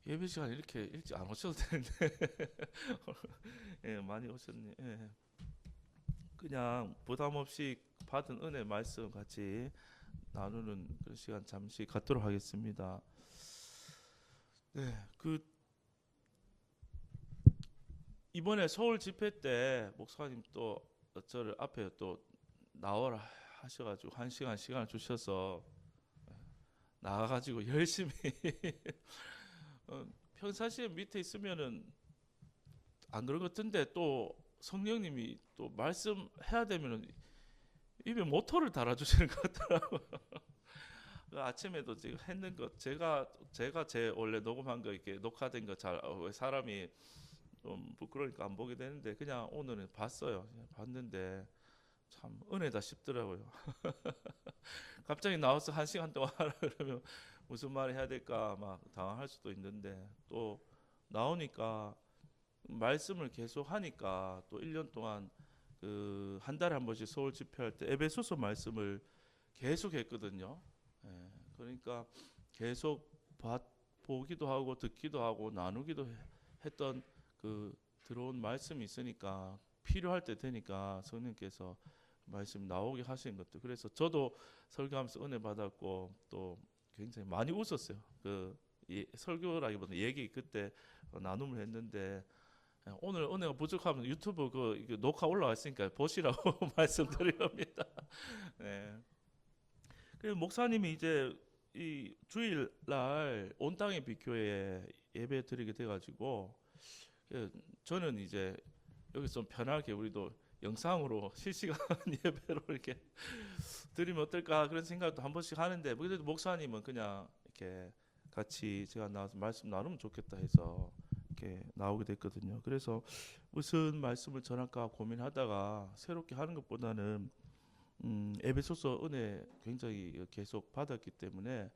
예배 시간 이렇게 일찍 안 오셔도 되는데 예, 많이 오셨네. 예. 그냥 부담 없이 받은 은혜 말씀 같이 나누는 그 시간 잠시 갖도록 하겠습니다. 네, 그 이번에 서울 집회 때 목사님 또 저를 앞에 또 나오라 하셔가지고 한 시간 시간을 주셔서 나가가지고 열심히 어, 평상시에 밑에 있으면은 안 그런 것 같은데 또 성령님이 또 말씀해야 되면은 입에 모터를 달아주시는 것 같더라고요. 그 아침에도 지금 했는 것 제가 제 원래 녹음한 거 이렇게 녹화된 거 잘 왜 사람이 좀 부끄러우니까 안 보게 되는데 그냥 오늘은 봤어요. 그냥 봤는데 참 은혜다 싶더라고요. 갑자기 나와서 한 시간 동안 하라 그러면 무슨 말 해야 될까 막 당황할 수도 있는데 또 나오니까 말씀을 계속 하니까 또 1년 동안 그 한 달에 한 번씩 서울 집회할 때 에베소서 말씀을 계속 했거든요. 예, 그러니까 계속 보기도 하고 듣기도 하고 나누기도 했던 그 들어온 말씀이 있으니까 필요할 때 되니까 성령께서 말씀 나오게 하신 것도 그래서 저도 설교하면서 은혜 받았고 또 굉장히 많이 웃었어요. 그 설교라기보다 얘기 그때 나눔을 했는데 오늘 은혜가 부족하면 유튜브 그 녹화 올라와 있으니까 보시라고 말씀드립니다. 네. 그리고 목사님이 이제 이 주일날 온 땅의 비교회에 예배 드리게 돼가지고 저는 이제 여기서 좀 편하게 우리도 영상으로 실시간 예배로 이렇게 드리면 어떨까 그런 생각도 한 번씩 하는데 그래도 목사님은 그냥 이렇게 같이 제가 나와서 말씀 나누면 좋겠다 해서 이렇게 나오게 됐거든요. 그래서 무슨 말씀을 전할까 고민하다가 새롭게 하는 것보다는 에베소서 은혜 굉장히 계속 받았기 때문에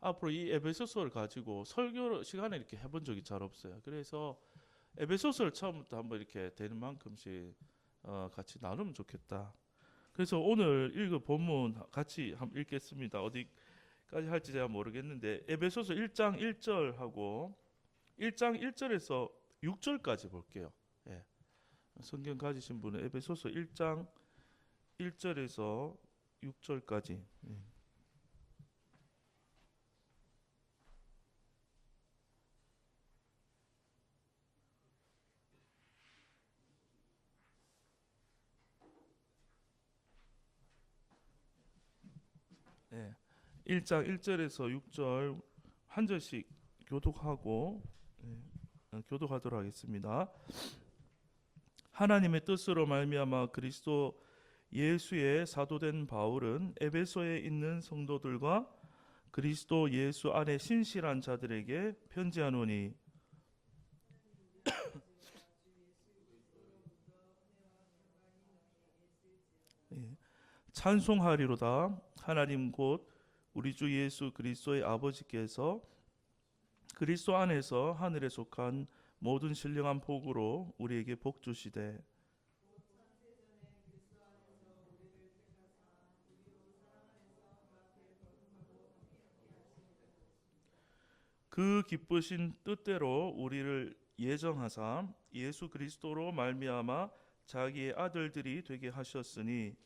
앞으로 이 에베소서를 가지고 설교 시간에 이렇게 해본 적이 잘 없어요. 그래서 에베소서를 처음부터 한번 이렇게 되는 만큼씩 같이 나누면 좋겠다. 그래서 오늘 읽은 본문 같이 한번 읽겠습니다. 어디까지 할지 제가 모르겠는데 에베소서 1장 1절하고 1장 1절에서 6절까지 볼게요. 예. 성경 가지신 분은 에베소서 1장 1절에서 6절까지. 예. 예. 1장 1절에서 6절 한 절씩 교독하고 교독하도록 하겠습니다. 하나님의 뜻으로 말미암아 그리스도 예수의 사도된 바울은 에베소에 있는 성도들과 그리스도 예수 안에 신실한 자들에게 편지하노니 예, 찬송하리로다. 하나님 곧 우리 주 예수 그리스도의 아버지께서 그리스도 안에서 하늘에 속한 모든 신령한 복으로 우리에게 복 주시되 그 기쁘신 뜻대로 우리를 예정하사 예수 그리스도로 말미암아 자기의 아들들이 되게 하셨으니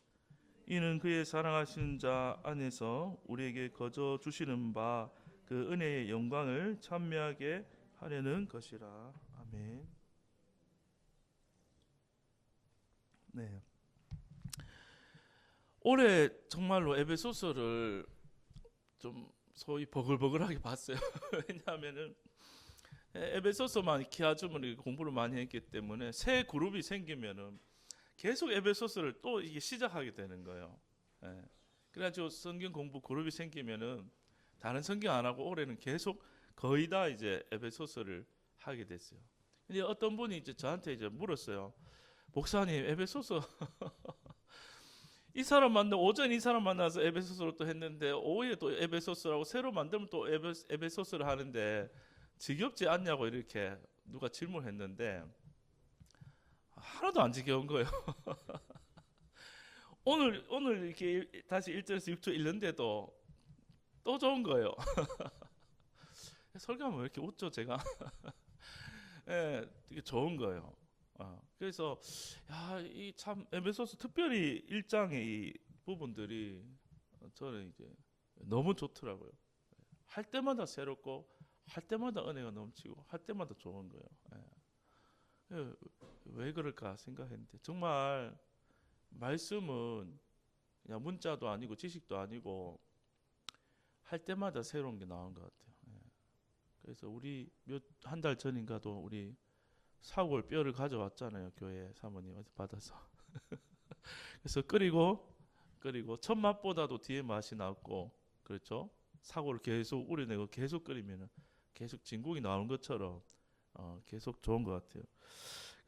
이는 그의 사랑하신 자 안에서 우리에게 거저 주시는 바 그 은혜의 영광을 찬미하게 하려는 것이라. 아멘. 네. 올해 정말로 에베소서를 좀 소위 버글버글하게 봤어요. 왜냐하면은 에베소서만 키아주머니 공부를 많이 했기 때문에 새 그룹이 생기면은 계속 에베소서를 또 이게 시작하게 되는 거예요. 예. 그래가지고 성경 공부 그룹이 생기면은 다른 성경 안 하고 올해는 계속 거의 다 이제 에베소서를 하게 됐어요. 근데 어떤 분이 이제 저한테 이제 물었어요. 목사님 에베소서 이 사람 만나 오전 이 사람 만나서 에베소서를 또 했는데 오후에 또 에베소서라고 새로 만들면 또 에베소서를 하는데 지겹지 않냐고 이렇게 누가 질문했는데 하나도 안 지겨운 거예요. 오늘 이렇게 다시 1절에서 6절 읽는데도 또 좋은 거예요. 설교하면 왜 이렇게 웃죠, 제가? 예, 되게 좋은 거예요. 그래서 이 참 에베소서 특별히 1장의 이 부분들이 저는 이제 너무 좋더라고요. 할 때마다 새롭고 할 때마다 은혜가 넘치고 할 때마다 좋은 거예요. 예, 왜 그럴까 생각했는데 정말 말씀은 그냥 문자도 아니고 지식도 아니고 할 때마다 새로운 게 나온 것 같아요. 그래서 우리 한 달 전인가도 우리 사골 뼈를 가져왔잖아요. 교회 사모님한테 받아서. 그래서 끓이고 첫 맛보다도 뒤에 맛이 났고, 그렇죠? 사골을 계속 우려내고 계속 끓이면 계속 진국이 나오는 것처럼 계속 좋은 것 같아요.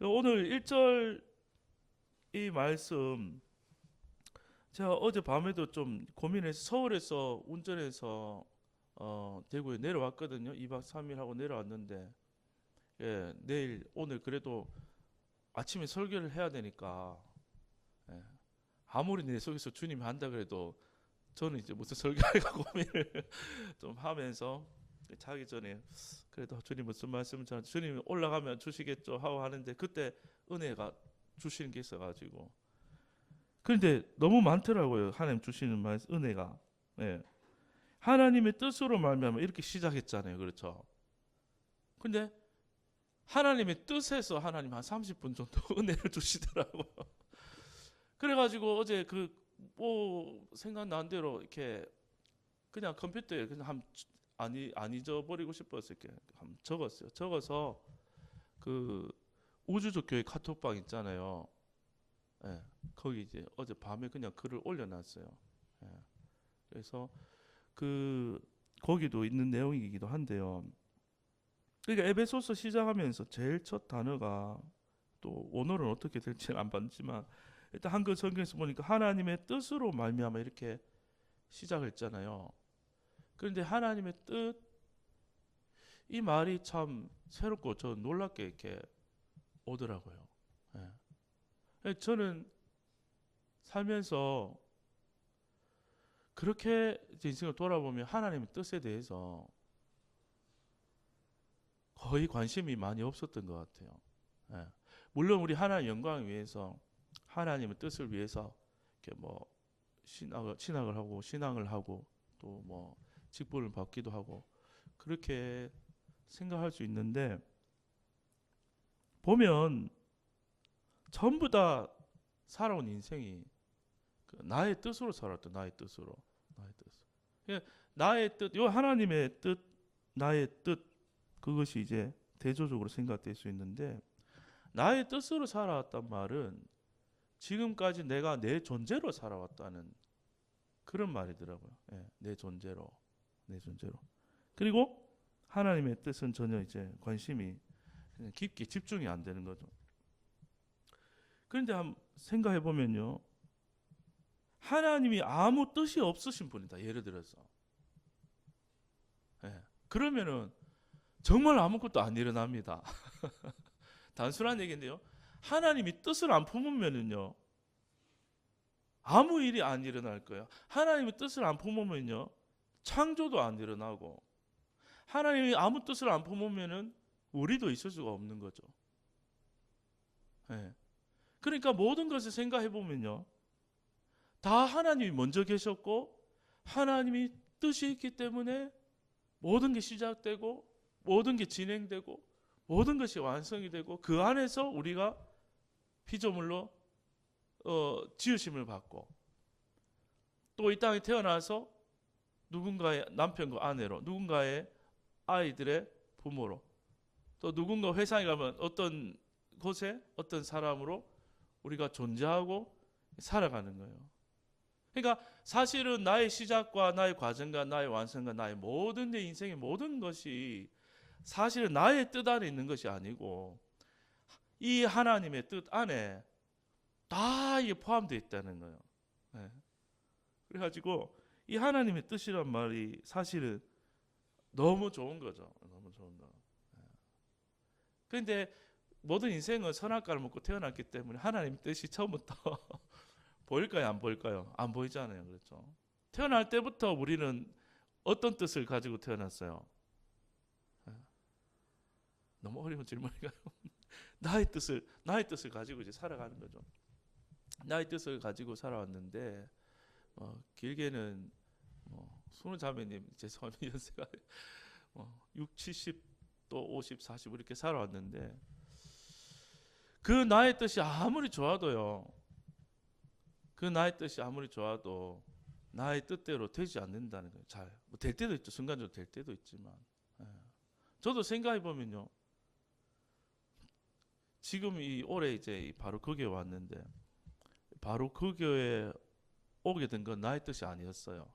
오늘 1절 이 말씀 제가 어제 밤에도 좀 고민해서 서울에서 운전해서 대구에 내려왔거든요. 2박 3일 하고 내려왔는데 내일 오늘 그래도 아침에 설교를 해야 되니까 아무리 내 속에서 주님이 한다 그래도 저는 이제 무슨 설교할까 고민을 좀 하면서 자기 전에 그래도 주님 무슨 말씀을 전하지 주님이 올라가면 주시겠죠 하고 하는데 그때 은혜가 주시는 게 있어가지고 그런데 너무 많더라고요. 하나님 주시는 말씀 은혜가. 하나님의 뜻으로 말미암아 이렇게 시작했잖아요. 그렇죠? 근데 하나님의 뜻에서 하나님 한 30분 정도 은혜를 주시더라고요. 그래가지고 어제 뭐 생각난 대로 이렇게 그냥 컴퓨터에 그냥 안 잊어버리고 싶어서 이렇게 적었어요. 적어서 그 우주적 교회 카톡방 있잖아요. 거기 이제 어제 밤에 그냥 글을 올려놨어요. 그래서 거기도 있는 내용이기도 한데요. 그러니까 에베소서 시작하면서 제일 첫 단어가 또 오늘은 어떻게 될지는 안 봤지만 일단 한글 성경에서 보니까 하나님의 뜻으로 말미암아 이렇게 시작을 했잖아요. 그런데 하나님의 뜻 이 말이 참 새롭고 저 놀랍게 이렇게 오더라고요. 저는 살면서 그렇게 인생을 돌아보면 하나님의 뜻에 대해서 거의 관심이 많이 없었던 것 같아요. 물론 우리 하나님 영광을 위해서 하나님의 뜻을 위해서 이렇게 뭐 신학을 하고 신앙을 하고 또 뭐 직분을 받기도 하고 그렇게 생각할 수 있는데 보면 전부 다 살아온 인생이 나의 뜻으로 살았다. 나의 뜻. 나의 뜻, 요 하나님의 뜻, 나의 뜻 그것이 이제 대조적으로 생각될 수 있는데 나의 뜻으로 살아왔단 말은 지금까지 내가 내 존재로 살아왔다는 그런 말이더라고요. 내 존재로. 그리고 하나님의 뜻은 전혀 이제 관심이 깊게 집중이 안 되는 거죠. 그런데 한번 생각해 보면요. 하나님이 아무 뜻이 없으신 분이다. 예를 들어서. 그러면은 정말 아무것도 안 일어납니다. 단순한 얘기인데요. 하나님이 뜻을 안 품으면은요. 아무 일이 안 일어날 거예요. 하나님의 뜻을 안 품으면요. 창조도 안 일어나고 하나님이 아무 뜻을 안 품으면은 우리도 있을 수가 없는 거죠. 그러니까 모든 것을 생각해 보면요. 다 하나님이 먼저 계셨고 하나님이 뜻이 있기 때문에 모든 게 시작되고 모든 게 진행되고 모든 것이 완성이 되고 그 안에서 우리가 피조물로 지으심을 받고 또 이 땅에 태어나서 누군가의 남편과 아내로 누군가의 아이들의 부모로 또 누군가 회상에 가면 어떤 곳에 어떤 사람으로 우리가 존재하고 살아가는 거예요. 그러니까 사실은 나의 시작과 나의 과정과 나의 완성과 나의 모든 내 인생의 모든 것이 사실은 나의 뜻 안에 있는 것이 아니고 이 하나님의 뜻 안에 다 이게 포함되어 있다는 거예요. 그래가지고 이 하나님의 뜻이란 말이 사실은 너무 좋은 거죠. 너무 좋은 거. 그런데 모든 인생은 선악과를 먹고 태어났기 때문에 하나님의 뜻이 처음부터 보일까요? 안 보일까요? 안 보이잖아요. 그렇죠? 태어날 때부터 우리는 어떤 뜻을 가지고 태어났어요? 너무 어려운 질문인가요? 나의 뜻을 가지고 이제 살아가는 거죠. 나의 뜻을 가지고 살아왔는데 길게는 수능 자매님 죄송합니다. 연세가 6, 70 또 50, 40 이렇게 살아왔는데 그 나의 뜻이 아무리 좋아도요. 그 나의 뜻이 아무리 좋아도 나의 뜻대로 되지 않는다는 거예요. 잘 될 때도 있죠. 순간적으로 될 때도 있지만 저도 생각해 보면요. 지금 이 올해 이제 바로 그 교회 왔는데 바로 그 교회에 오게 된 건 나의 뜻이 아니었어요.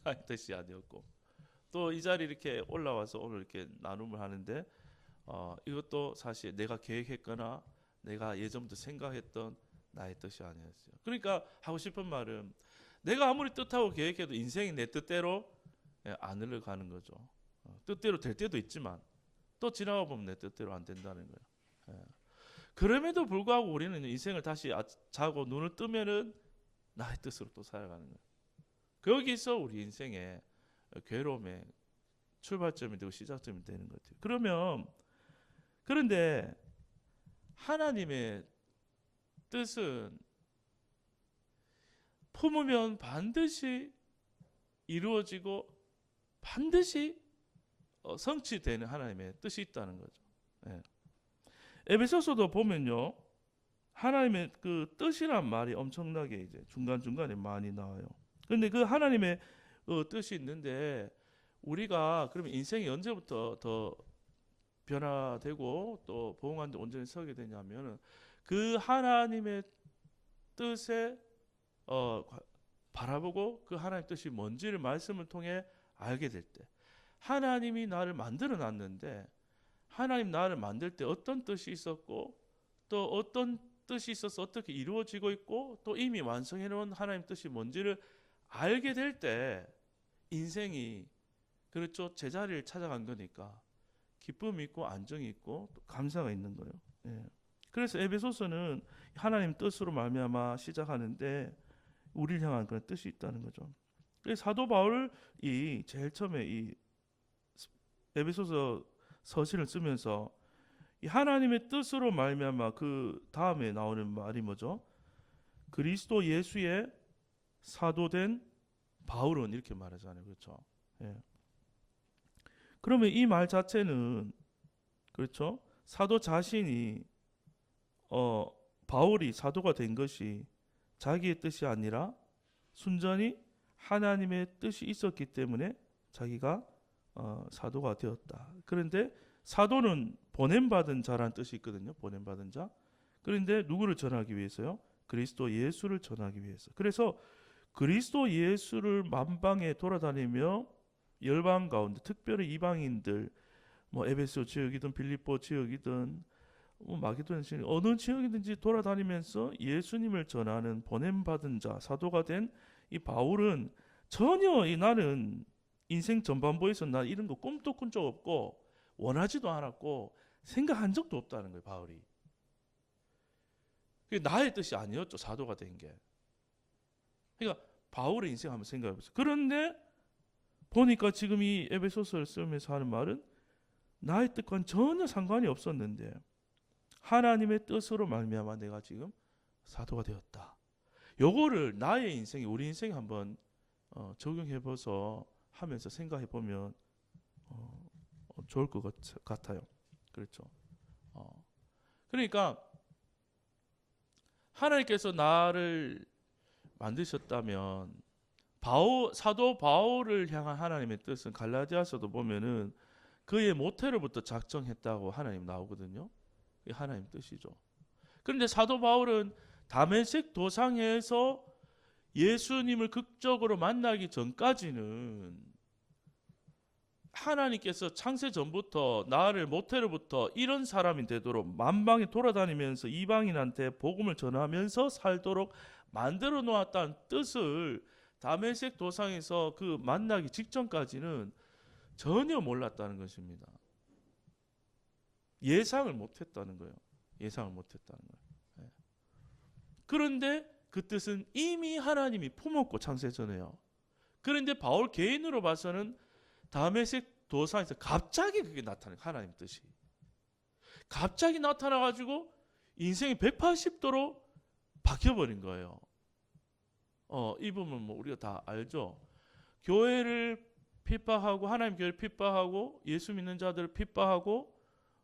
나의 뜻이 아니었고 또 이 자리 이렇게 올라와서 오늘 이렇게 나눔을 하는데 이것도 사실 내가 계획했거나 내가 예전부터 생각했던 나의 뜻이 아니었어요. 그러니까 하고 싶은 말은 내가 아무리 뜻하고 계획해도 인생이 내 뜻대로 안 흘러가는 거죠. 뜻대로 될 때도 있지만 또 지나가 보면 내 뜻대로 안 된다는 거예요. 그럼에도 불구하고 우리는 인생을 다시 자고 눈을 뜨면은 나의 뜻으로 또 살아가는 거예요. 거기서 우리 인생의 괴로움의 출발점이 되고 시작점이 되는 것 같아요. 그런데 하나님의 뜻은 품으면 반드시 이루어지고 반드시 성취되는 하나님의 뜻이 있다는 거죠. 에베소서도 보면요, 하나님의 그 뜻이란 말이 엄청나게 이제 중간중간에 많이 나와요. 그런데 그 하나님의 뜻이 있는데 우리가 그러면 인생이 언제부터 더 변화되고 또 부흥하는 데 온전히 서게 되냐면 그 하나님의 뜻에 바라보고 그 하나님의 뜻이 뭔지를 말씀을 통해 알게 될 때 하나님이 나를 만들어 놨는데 하나님 나를 만들 때 어떤 뜻이 있었고 또 어떤 뜻이 있어서 어떻게 이루어지고 있고 또 이미 완성해 놓은 하나님 뜻이 뭔지를 알게 될 때 인생이 그렇죠 제자리를 찾아간 거니까 기쁨이 있고 안정이 있고 또 감사가 있는 거예요. 그래서 에베소서는 하나님 뜻으로 말미암아 시작하는데 우리를 향한 그런 뜻이 있다는 거죠. 그래서 사도 바울이 제일 처음에 이 에베소서 서신을 쓰면서 이 하나님의 뜻으로 말미암아 그 다음에 나오는 말이 뭐죠? 그리스도 예수의 사도된 바울은 이렇게 말하잖아요. 그렇죠? 그러면 이 말 자체는 그렇죠? 사도 자신이 바울이 사도가 된 것이 자기의 뜻이 아니라 순전히 하나님의 뜻이 있었기 때문에 자기가 사도가 되었다. 그런데 사도는 보냄받은 자라는 뜻이 있거든요. 보냄받은 자. 그런데 누구를 전하기 위해서요? 그리스도 예수를 전하기 위해서. 그래서 그리스도 예수를 만방에 돌아다니며 열방 가운데 특별히 이방인들 에베소 지역이든 빌립보 지역이든 마게도냐 지역 어느 지역이든지 돌아다니면서 예수님을 전하는 보냄받은 자 사도가 된 이 바울은 전혀 나는 인생 전반부에서 나 이런 거 꿈도 꾼 적 없고 원하지도 않았고 생각한 적도 없다는 거예요. 바울이 그게 나의 뜻이 아니었죠. 사도가 된 게. 그러니까 바울의 인생 한번 생각해 보세요. 그런데 보니까 지금 이 에베소서를 쓰면서 하는 말은 나의 뜻과는 전혀 상관이 없었는데 하나님의 뜻으로 말미암아 내가 지금 사도가 되었다. 요거를 나의 인생에 우리 인생에 한번 적용해봐서 하면서 생각해보면 좋을 것 같아요. 그렇죠. 그러니까 하나님께서 나를 만드셨다면 사도 바울을 향한 하나님의 뜻은 갈라디아서도 보면은 그의 모태로부터 작정했다고 하나님 나오거든요. 이게 하나님 뜻이죠. 그런데 사도 바울은 다메섹 도상에서 예수님을 극적으로 만나기 전까지는 하나님께서 창세 전부터 나를 모태로부터 이런 사람이 되도록 만방에 돌아다니면서 이방인한테 복음을 전하면서 살도록 만들어 놓았다는 뜻을 다메섹 도상에서 그 만나기 직전까지는 전혀 몰랐다는 것입니다. 예상을 못했다는 거예요. 예상을 못했다는 거예요. 그런데 그 뜻은 이미 하나님이 품었고 창세 전에요. 그런데 바울 개인으로 봐서는 다메섹 도상에서 갑자기 그게 나타나요. 하나님 뜻이. 갑자기 나타나가지고 인생이 180도로 바뀌어버린 거예요. 이 부분 뭐 우리가 다 알죠. 교회를 핍박하고 하나님 교회를 핍박하고 예수 믿는 자들을 핍박하고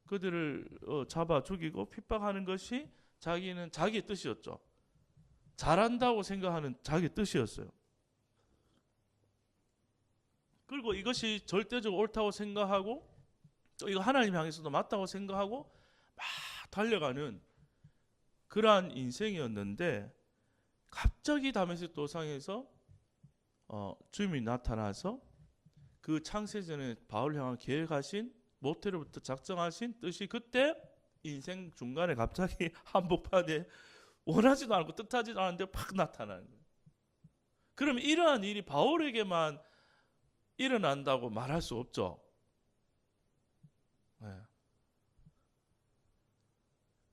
그들을 잡아 죽이고 핍박하는 것이 자기는 자기의 뜻이었죠. 잘한다고 생각하는 자기의 뜻이었어요. 그리고 이것이 절대적으로 옳다고 생각하고 또 이거 하나님 향해서도 맞다고 생각하고 막 달려가는 그러한 인생이었는데 갑자기 다메섹 도상에서 주님이 나타나서 그 창세전에 바울을 향한 계획하신 모태로부터 작정하신 뜻이 그때 인생 중간에 갑자기 한복판에 원하지도 않고 뜻하지도 않은데 팍 나타나는 거예요. 그러면 이러한 일이 바울에게만 일어난다고 말할 수 없죠. 네.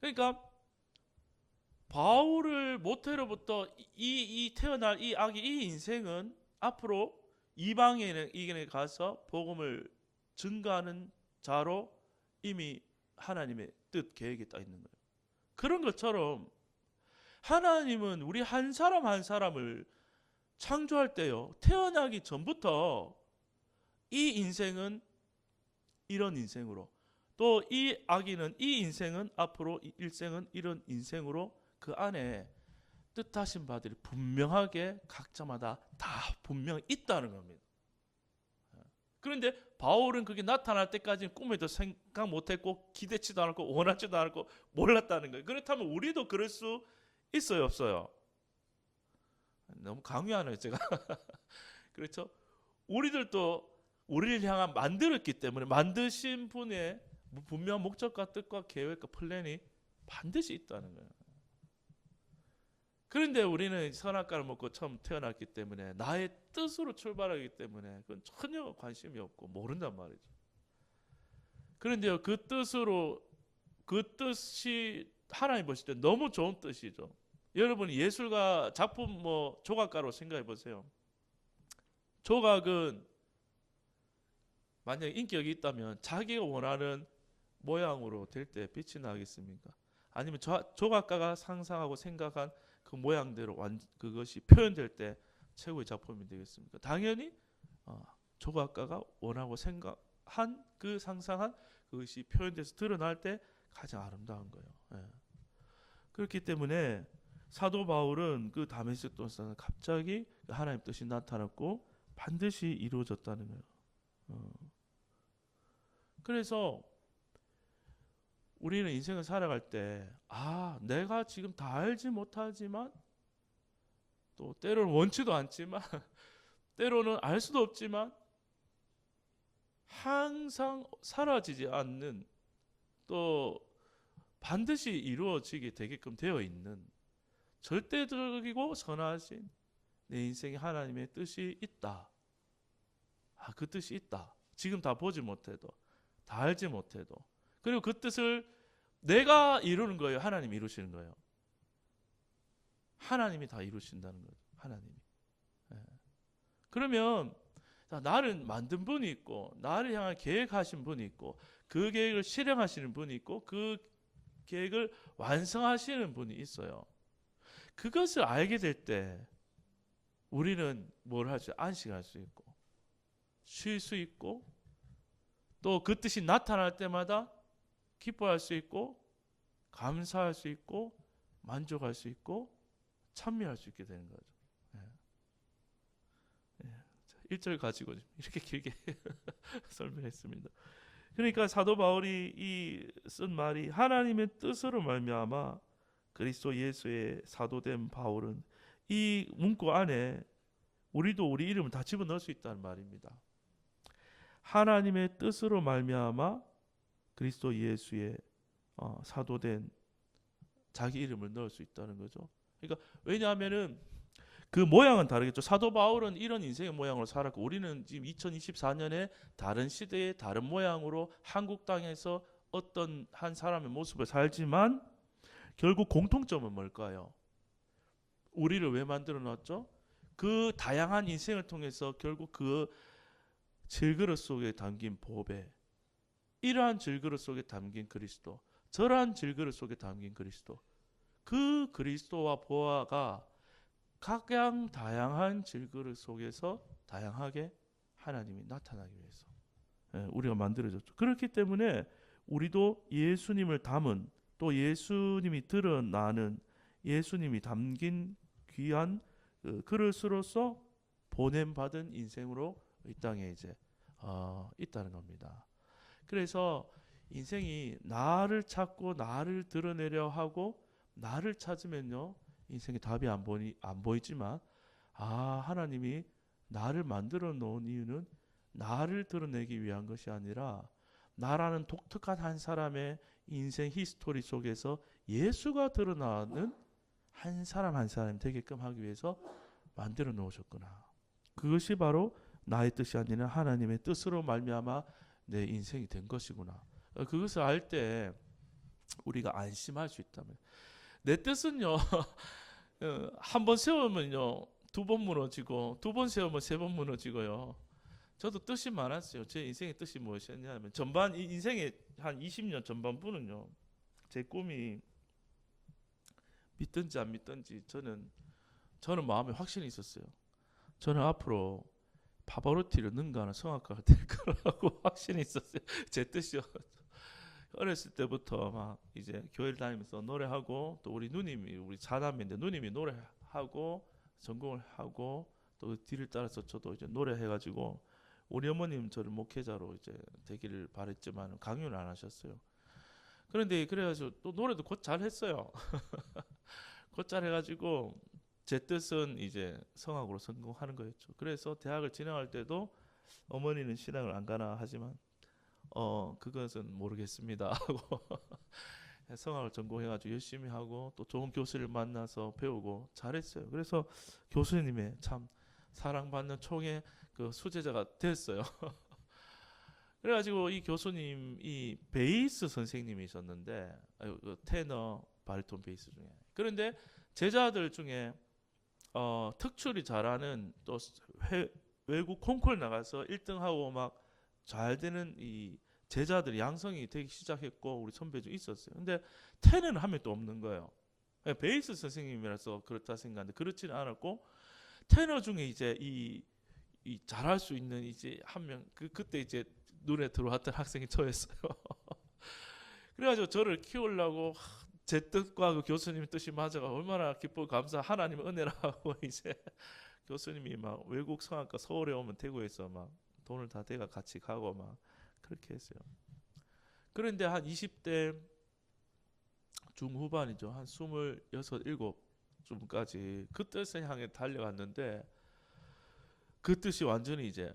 그러니까 바울을 모태로부터 이 태어날 이 아기 이 인생은 앞으로 이방인에게 가서 복음을 증가하는 자로 이미 하나님의 뜻 계획이 딱 있는 거예요. 그런 것처럼 하나님은 우리 한 사람 한 사람을 창조할 때요, 태어나기 전부터 이 인생은 이런 인생으로, 또 이 아기는 이 인생은 앞으로 일생은 이런 인생으로 그 안에 뜻하신 바들이 분명하게 각자마다 다 분명히 있다는 겁니다. 그런데 바울은 그게 나타날 때까지는 꿈에도 생각 못했고 기대치도 않았고 원하지도 않았고 몰랐다는 거예요. 그렇다면 우리도 그럴 수 있어요, 없어요? 너무 강요하네요, 제가. 그렇죠? 우리들도 우리를 향한 만들었기 때문에 만드신 분의 분명한 목적과 뜻과 계획과 플랜이 반드시 있다는 거예요. 그런데 우리는 선악과를 먹고 처음 태어났기 때문에 나의 뜻으로 출발하기 때문에 그건 전혀 관심이 없고 모른단 말이죠. 그런데요, 그 뜻이 하나님 보실 때 너무 좋은 뜻이죠. 여러분이 예술가 작품 조각가로 생각해 보세요. 조각은 만약에 인격이 있다면 자기가 원하는 모양으로 될 때 빛이 나겠습니까? 아니면 조각가가 상상하고 생각한 그 모양대로 그것이 표현될 때 최고의 작품이 되겠습니까? 당연히 조각가가 원하고 생각한 그 상상한 그것이 표현돼서 드러날 때 가장 아름다운 거예요. 예. 그렇기 때문에 사도 바울은 그 다메섹 도상에 갑자기 하나님 뜻이 나타났고 반드시 이루어졌다는 거예요. 그래서 우리는 인생을 살아갈 때 내가 지금 다 알지 못하지만 또 때로는 원치도 않지만 때로는 알 수도 없지만 항상 사라지지 않는 또 반드시 이루어지게 되게끔 되어 있는 절대적이고 선하신 내 인생에 하나님의 뜻이 있다. 그 뜻이 있다. 지금 다 보지 못해도 다 알지 못해도 그리고 그 뜻을 내가 이루는 거예요? 하나님이 이루시는 거예요? 하나님이 다 이루신다는 거죠. 하나님이. 그러면 나를 만든 분이 있고 나를 향한 계획하신 분이 있고 그 계획을 실행하시는 분이 있고 그 계획을 완성하시는 분이 있어요. 그것을 알게 될 때 우리는 뭘 할 수 있어요? 안식할 수 있고 쉴 수 있고 또 그 뜻이 나타날 때마다 기뻐할 수 있고 감사할 수 있고 만족할 수 있고 찬미할 수 있게 되는 거죠. 1절 가지고 이렇게 길게 설명했습니다. 그러니까 사도 바울이 쓴 말이 하나님의 뜻으로 말미암아 그리스도 예수의 사도된 바울은 이 문구 안에 우리도 우리 이름을 다 집어넣을 수 있다는 말입니다. 하나님의 뜻으로 말미암아 그리스도 예수의 사도된 자기 이름을 넣을 수 있다는 거죠. 그러니까 왜냐하면은 그 모양은 다르겠죠. 사도 바울은 이런 인생의 모양으로 살았고 우리는 지금 2024년에 다른 시대의 다른 모양으로 한국 땅에서 어떤 한 사람의 모습을 살지만 결국 공통점은 뭘까요? 우리를 왜 만들어 놨죠? 그 다양한 인생을 통해서 결국 그 질그릇 속에 담긴 보배, 이러한 질그릇 속에 담긴 그리스도, 저러한 질그릇 속에 담긴 그리스도, 그 그리스도와 보아가 각양 다양한 질그릇 속에서 다양하게 하나님이 나타나기 위해서 우리가 만들어졌죠. 그렇기 때문에 우리도 예수님을 담은, 또 예수님이 드러나는, 예수님이 담긴 귀한 그릇으로서 보냄받은 인생으로 이 땅에 이제 있다는 겁니다. 그래서 인생이 나를 찾고 나를 드러내려 하고 나를 찾으면요, 인생의 답이 안 보이지만, 하나님이 나를 만들어 놓은 이유는 나를 드러내기 위한 것이 아니라 나라는 독특한 한 사람의 인생 히스토리 속에서 예수가 드러나는 한 사람 한 사람이 되게끔 하기 위해서 만들어 놓으셨구나. 그것이 바로 나의 뜻이 아니라 하나님의 뜻으로 말미암아 내 인생이 된 것이구나. 그것을 알 때 우리가 안심할 수 있다면, 내 뜻은요 한 번 세우면요 2번 무너지고, 2번 세우면 3번 무너지고요. 저도 뜻이 많았어요. 제 인생의 뜻이 무엇이었냐면, 전반 인생의 한 20년 전반부는요, 제 꿈이 믿든지 안 믿든지 저는 마음에 확신이 있었어요. 저는 앞으로 파바로티를 능가하는 성악가가 될 거라고 확신이 있었어요. 제 뜻이요. 어렸을 때부터 막 이제 교회를 다니면서 노래하고, 또 우리 누님이, 우리 사남인데 누님이 노래하고 전공을 하고, 또 뒤를 따라서 저도 이제 노래해가지고, 우리 어머님 저를 목회자로 이제 되기를 바랬지만 강요는 안 하셨어요. 그런데 그래가지고 또 노래도 곧 잘했어요. 곧 잘해가지고 제 뜻은 이제 성악으로 성공하는 거였죠. 그래서 대학을 진학할 때도 어머니는 신학을 안 가나 하지만 그것은 모르겠습니다 하고 성악을 전공해가지고 열심히 하고, 또 좋은 교수를 만나서 배우고 잘했어요. 그래서 교수님의 참 사랑받는 총의 그 수제자가 됐어요. 그래가지고 이 교수님이 베이스 선생님이셨는데, 테너 바리톤 베이스 중에. 그런데 제자들 중에 특출이 잘하는, 또 외국 콩쿠르 나가서 1등하고 막 잘 되는 이 제자들이 양성이 되기 시작했고, 우리 선배 중 있었어요. 근데 테너는 한 명도 없는 거예요. 베이스 선생님이라서 그렇다 생각하는데 그렇지는 않았고, 테너 중에 이제 이 잘할 수 있는 이제 한 명, 그때 이제 눈에 들어왔던 학생이 저였어요. 그래가지고 저를 키우려고 제 뜻과 그 교수님 뜻이 맞아가 얼마나 기쁘고 감사, 하나님의 은혜라고 이제 교수님이 막 외국 성악가 서울에 오면 대구에서 막 돈을 다 대가 같이 가고 막 그렇게 했어요. 그런데 한 20대 중후반이죠. 한 26, 7쯤까지 그 뜻을 향해 달려갔는데, 그 뜻이 완전히 이제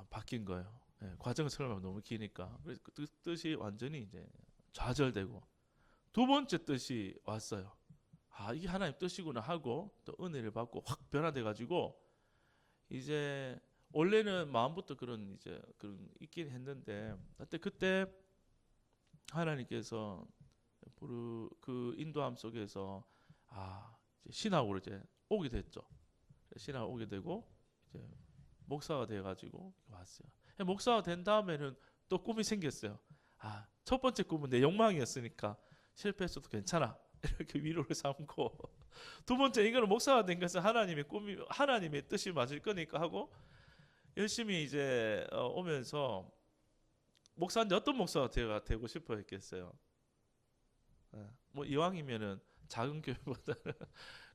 바뀐 거예요. 과정을 설명하면 너무 기니까. 그래서 그 뜻이 완전히 이제 좌절되고, 두 번째 뜻이 왔어요. 이게 하나님 뜻이구나 하고, 또 은혜를 받고 확 변화돼 가지고, 이제 원래는 마음부터 그런 있긴 했는데, 그때 하나님께서 그 인도함 속에서 이제 신학으로 이제 오게 됐죠. 신학을 오게 되고 이제 목사가 돼 가지고 왔어요. 목사가 된 다음에는 또 꿈이 생겼어요. 첫 번째 꿈은 내 욕망이었으니까 실패했어도 괜찮아, 이렇게 위로를 삼고, 두 번째, 이거는 목사가 된 것은 하나님의 꿈이, 하나님의 뜻이 맞을 거니까 하고, 열심히 이제 오면서 목사인데 어떤 목사가 되고 싶어 했겠어요. 뭐 이왕이면은 작은 교회보다는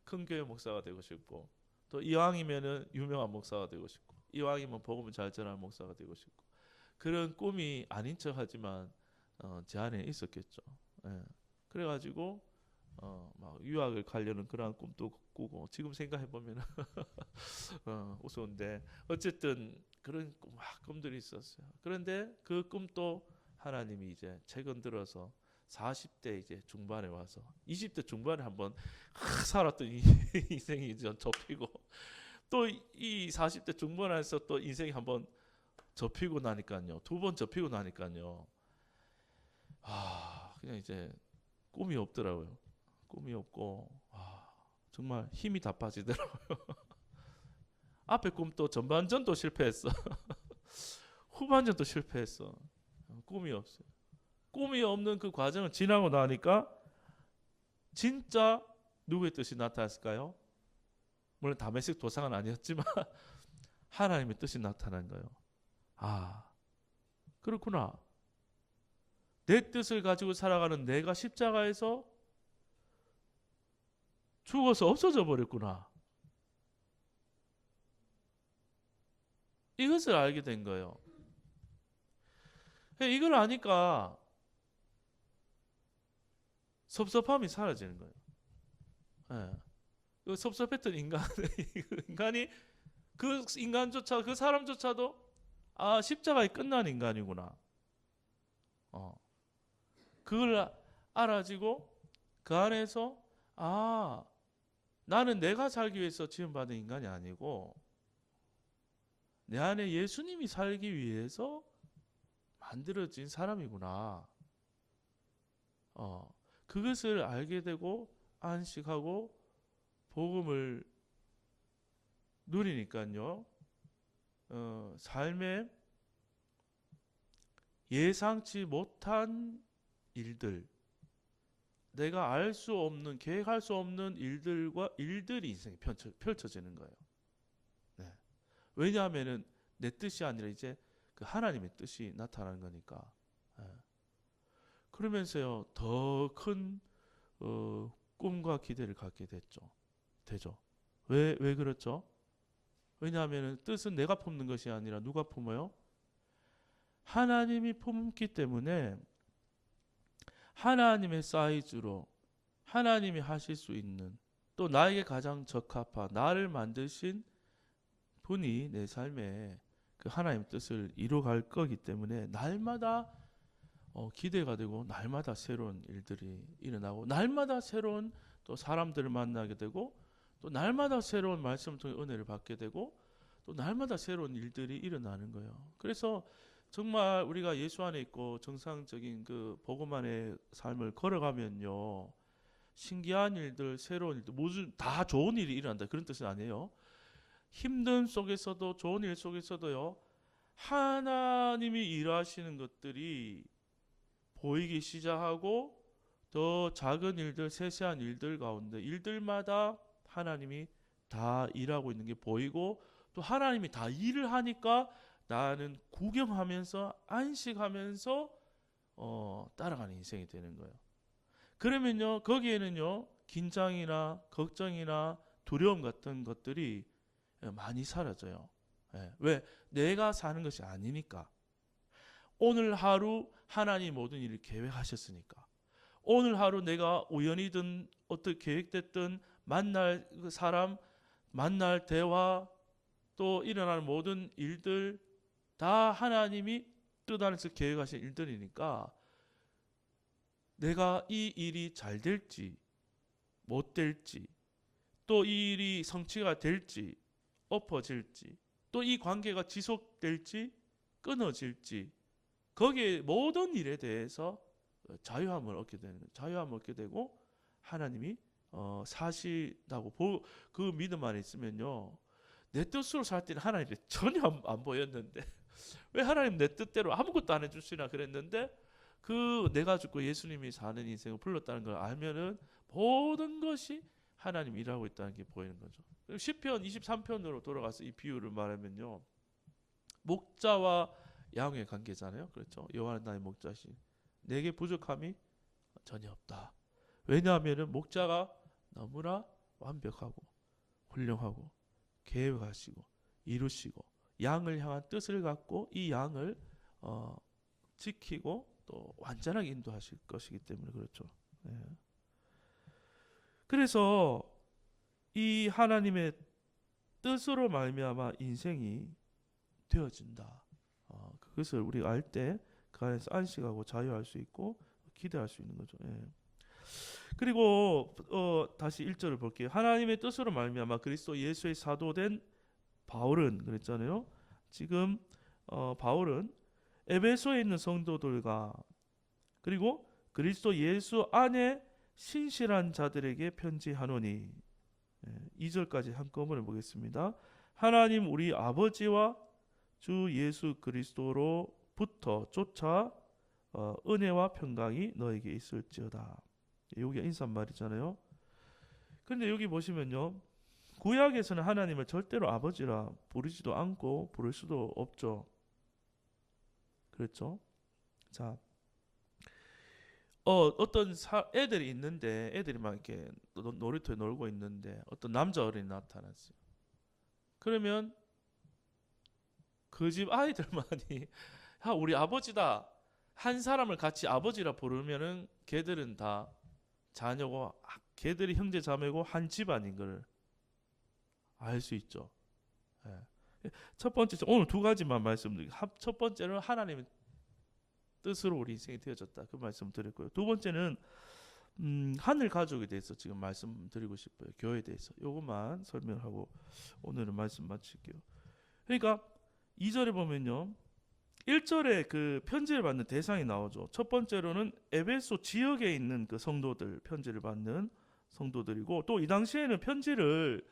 큰 교회 목사가 되고 싶고, 또 이왕이면은 유명한 목사가 되고 싶고, 이왕이면 복음을 잘 전하는 목사가 되고 싶고, 그런 꿈이 아닌 척하지만 제 안에 있었겠죠. 그래가지고 막 유학을 가려는 그런 꿈도 꾸고, 지금 생각해 보면 우스운데 어쨌든 그런 꿈들이 있었어요. 그런데 그 꿈도 하나님이 이제 최근 들어서 40대 이제 중반에 와서 20대 중반에 한번 살았던 인생이 이제 접히고, 또 이 40대 중반에서 또 인생이 한번 접히고 나니까요, 두 번 접히고 나니까요, 그냥 이제 꿈이 없더라고요. 꿈이 없고 정말 힘이 다 빠지더라고요. 앞에 꿈도 전반전도 실패했어. 후반전도 실패했어. 꿈이 없어요. 꿈이 없는 그 과정을 지나고 나니까 진짜 누구의 뜻이 나타났을까요? 물론 다메섹 도상은 아니었지만 하나님의 뜻이 나타난 거예요. 아, 그렇구나. 내 뜻을 가지고 살아가는 내가 십자가에서 죽어서 없어져 버렸구나. 이것을 알게 된 거예요. 이걸 아니까 섭섭함이 사라지는 거예요. 예. 그 섭섭했던 인간이 그 인간조차 그 사람조차도 아 십자가에 끝난 인간이구나. 그걸 알아지고 그 안에서 아 나는 내가 살기 위해서 지음받은 인간이 아니고 내 안에 예수님이 살기 위해서 만들어진 사람이구나. 그것을 알게 되고 안식하고 복음을 누리니까요. 삶에 예상치 못한 일들, 내가 알 수 없는, 계획할 수 없는 일들이 인생에 펼쳐지는 거예요. 네. 왜냐하면은 내 뜻이 아니라 이제 그 하나님의 뜻이 나타나는 거니까. 네. 그러면서요 더 큰 꿈과 기대를 갖게 되죠. 왜 그렇죠? 왜냐하면 뜻은 내가 품는 것이 아니라 누가 품어요? 하나님이 품기 때문에 하나님의 사이즈로 하나님이 하실 수 있는 또 나에게 가장 적합한 나를 만드신 분이 내 삶에 그 하나님의 뜻을 이루어갈 거기 때문에 날마다 기대가 되고 날마다 새로운 일들이 일어나고 날마다 새로운 또 사람들을 만나게 되고 또 날마다 새로운 말씀을 통해 은혜를 받게 되고 또 날마다 새로운 일들이 일어나는 거예요. 그래서 정말 우리가 예수 안에 있고 정상적인 그 복음 안의 삶을 걸어가면요 신기한 일들, 새로운 일들, 모든 다 좋은 일이 일어난다 그런 뜻은 아니에요. 힘든 속에서도 좋은 일 속에서도요 하나님이 일하시는 것들이 보이기 시작하고 더 작은 일들, 세세한 일들 가운데 일들마다 하나님이 다 일하고 있는 게 보이고 또 하나님이 다 일을 하니까 나는 구경하면서 안식하면서 따라가는 인생이 되는 거예요. 그러면요 거기에는요 긴장이나 걱정이나 두려움 같은 것들이 많이 사라져요. 왜? 내가 사는 것이 아니니까. 오늘 하루 하나님 모든 일을 계획하셨으니까. 오늘 하루 내가 우연이든 어떻게 계획됐든 만날 그 사람, 만날 대화 또 일어날 모든 일들 다 하나님이 뜻 안에서 계획하신 일들이니까 내가 이 일이 잘 될지 못 될지 또 이 일이 성취가 될지 엎어질지 또 이 관계가 지속될지 끊어질지 거기에 모든 일에 대해서 자유함을 얻게 되는 거예요. 자유함을 얻게 되고 하나님이 사시다고 그 믿음 안에 있으면요 내 뜻으로 살 때는 하나님이 전혀 안 보였는데 왜 하나님 내 뜻대로 아무것도 안 해주시나 그랬는데 그 내가 죽고 예수님이 사는 인생을 불렀다는 걸 알면은 모든 것이 하나님 일하고 있다는 게 보이는 거죠. 시편 23편으로 돌아가서 이 비유를 말하면요 목자와 양의 관계잖아요. 그렇죠? 여호와는 나의 목자시 내게 부족함이 전혀 없다. 왜냐하면 목자가 너무나 완벽하고 훌륭하고 계획하시고 이루시고 양을 향한 뜻을 갖고 이 양을 지키고 또 완전하게 인도하실 것이기 때문에 그렇죠. 네. 그래서 이 하나님의 뜻으로 말미암아 인생이 되어진다. 그것을 우리가 알 때 그 안에서 안식하고 자유할 수 있고 기대할 수 있는 거죠. 예. 그리고 다시 1절을 볼게요. 하나님의 뜻으로 말미암아 그리스도 예수의 사도된 바울은 그랬잖아요. 지금 바울은 에베소에 있는 성도들과 그리고 그리스도 예수 안에 신실한 자들에게 편지하노니 2절까지 한꺼번에 보겠습니다. 하나님 우리 아버지와 주 예수 그리스도로부터 쫓아 은혜와 평강이 너에게 있을지어다. 여기 인사말이잖아요. 근데 여기 보시면요, 구약에서는 하나님을 절대로 아버지라 부르지도 않고 부를 수도 없죠. 그렇죠? 자, 어떤 애들이 있는데, 애들이 막 이렇게 놀이터에 놀고 있는데 어떤 남자 어른이 나타났어요. 그러면 그 집 아이들만이 야, 우리 아버지다. 한 사람을 같이 아버지라 부르면은 걔들은 다 자녀고, 걔들이 형제 자매고 한 집안인 걸 알 수 있죠. 예. 첫 번째, 오늘 두 가지만 말씀드릴게요. 첫 번째는 하나님의 뜻으로 우리 인생이 되어졌다. 그 말씀 드렸고요. 두 번째는 하늘 가족에 대해서 지금 말씀드리고 싶어요. 교회에 대해서. 요것만 설명하고 오늘은 말씀 마칠게요. 그러니까 2절에 보면요, 1절에 그 편지를 받는 대상이 나오죠. 첫 번째로는 에베소 지역에 있는 그 성도들, 편지를 받는 성도들이고, 또 이 당시에는 편지를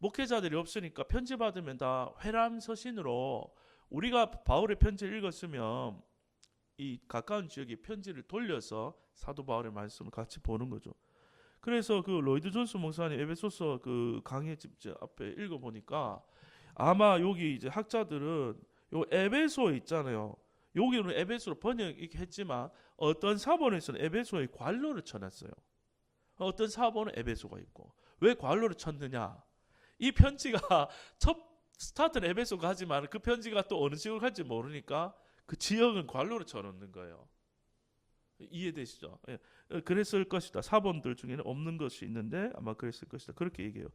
목회자들이 없으니까 편지 받으면 다 회람 서신으로, 우리가 바울의 편지를 읽었으면 이 가까운 지역에 편지를 돌려서 사도 바울의 말씀을 같이 보는 거죠. 그래서 그 로이드 존스 목사님 에베소서 그 강의 집제 앞에 읽어보니까, 아마 여기 이제 학자들은 요 에베소 있잖아요. 여기는 에베소로 번역했지만 어떤 사본에서는 에베소에 괄호를 쳐놨어요. 어떤 사본은 에베소가 있고. 왜 괄호를 쳤느냐? 이 편지가 첫 스타트는 에베소가 하지만 그 편지가 또 어느 지역을 갈지 모르니까 그 지역은 괄호를 쳐놓는 거예요. 이해되시죠? 예. 그랬을 것이다. 사본들 중에는 없는 것이 있는데 아마 그랬을 것이다. 그렇게 얘기해요.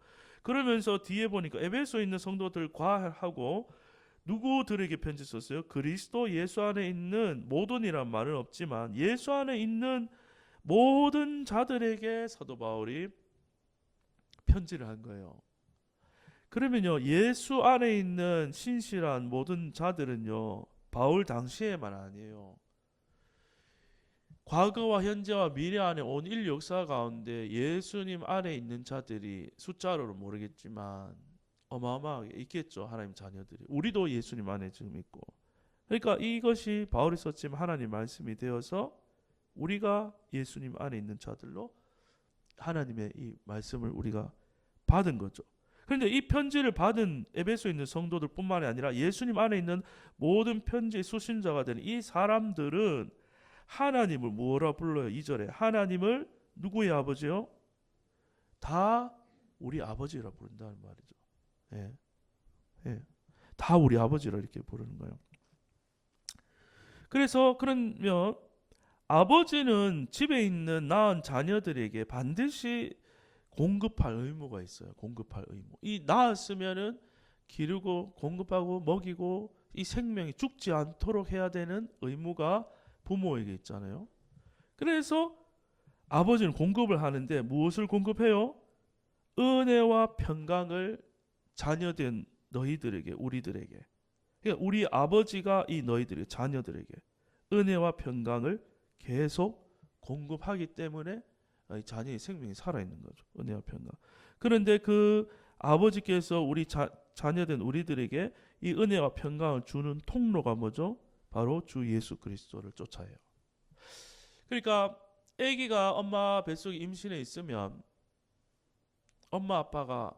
그러면서 뒤에 보니까 에베소에 있는 성도들과 하고 누구들에게 편지 썼어요? 그리스도 예수 안에 있는 모든이란 말은 없지만 예수 안에 있는 모든 자들에게 사도 바울이 편지를 한 거예요. 그러면요, 예수 안에 있는 신실한 모든 자들은요, 바울 당시에만 아니에요. 과거와 현재와 미래 안에 온 인류 역사 가운데 예수님 안에 있는 자들이 숫자로는 모르겠지만 어마어마하게 있겠죠. 하나님 자녀들이. 우리도 예수님 안에 지금 있고. 그러니까 이것이 바울이 썼지만 하나님 말씀이 되어서 우리가 예수님 안에 있는 자들로 하나님의 이 말씀을 우리가 받은 거죠. 그런데 이 편지를 받은 에베소에 있는 성도들 뿐만이 아니라 예수님 안에 있는 모든 편지의 수신자가 되는 이 사람들은 하나님을 뭐라 불러요? 2절에 하나님을 누구의 아버지요? 다 우리 아버지라 부른다는 말이죠. 예. 예. 다 우리 아버지라 이렇게 부르는 거예요. 그래서 그러면 아버지는 집에 있는 낳은 자녀들에게 반드시 공급할 의무가 있어요. 공급할 의무. 이 낳았으면은 기르고 공급하고 먹이고 이 생명이 죽지 않도록 해야 되는 의무가 부모에게 있잖아요. 그래서 아버지는 공급을 하는데 무엇을 공급해요? 은혜와 평강을 자녀된 너희들에게, 우리들에게. 그러니까 우리 아버지가 이 너희들에게, 자녀들에게 은혜와 평강을 계속 공급하기 때문에 자녀의 생명이 살아있는 거죠. 은혜와 평강. 그런데 그 아버지께서 우리 자녀된 우리들에게 이 은혜와 평강을 주는 통로가 뭐죠? 바로 주 예수 그리스도를 쫓아요. 그러니까 아기가 엄마 뱃속에 임신해 있으면 엄마 아빠가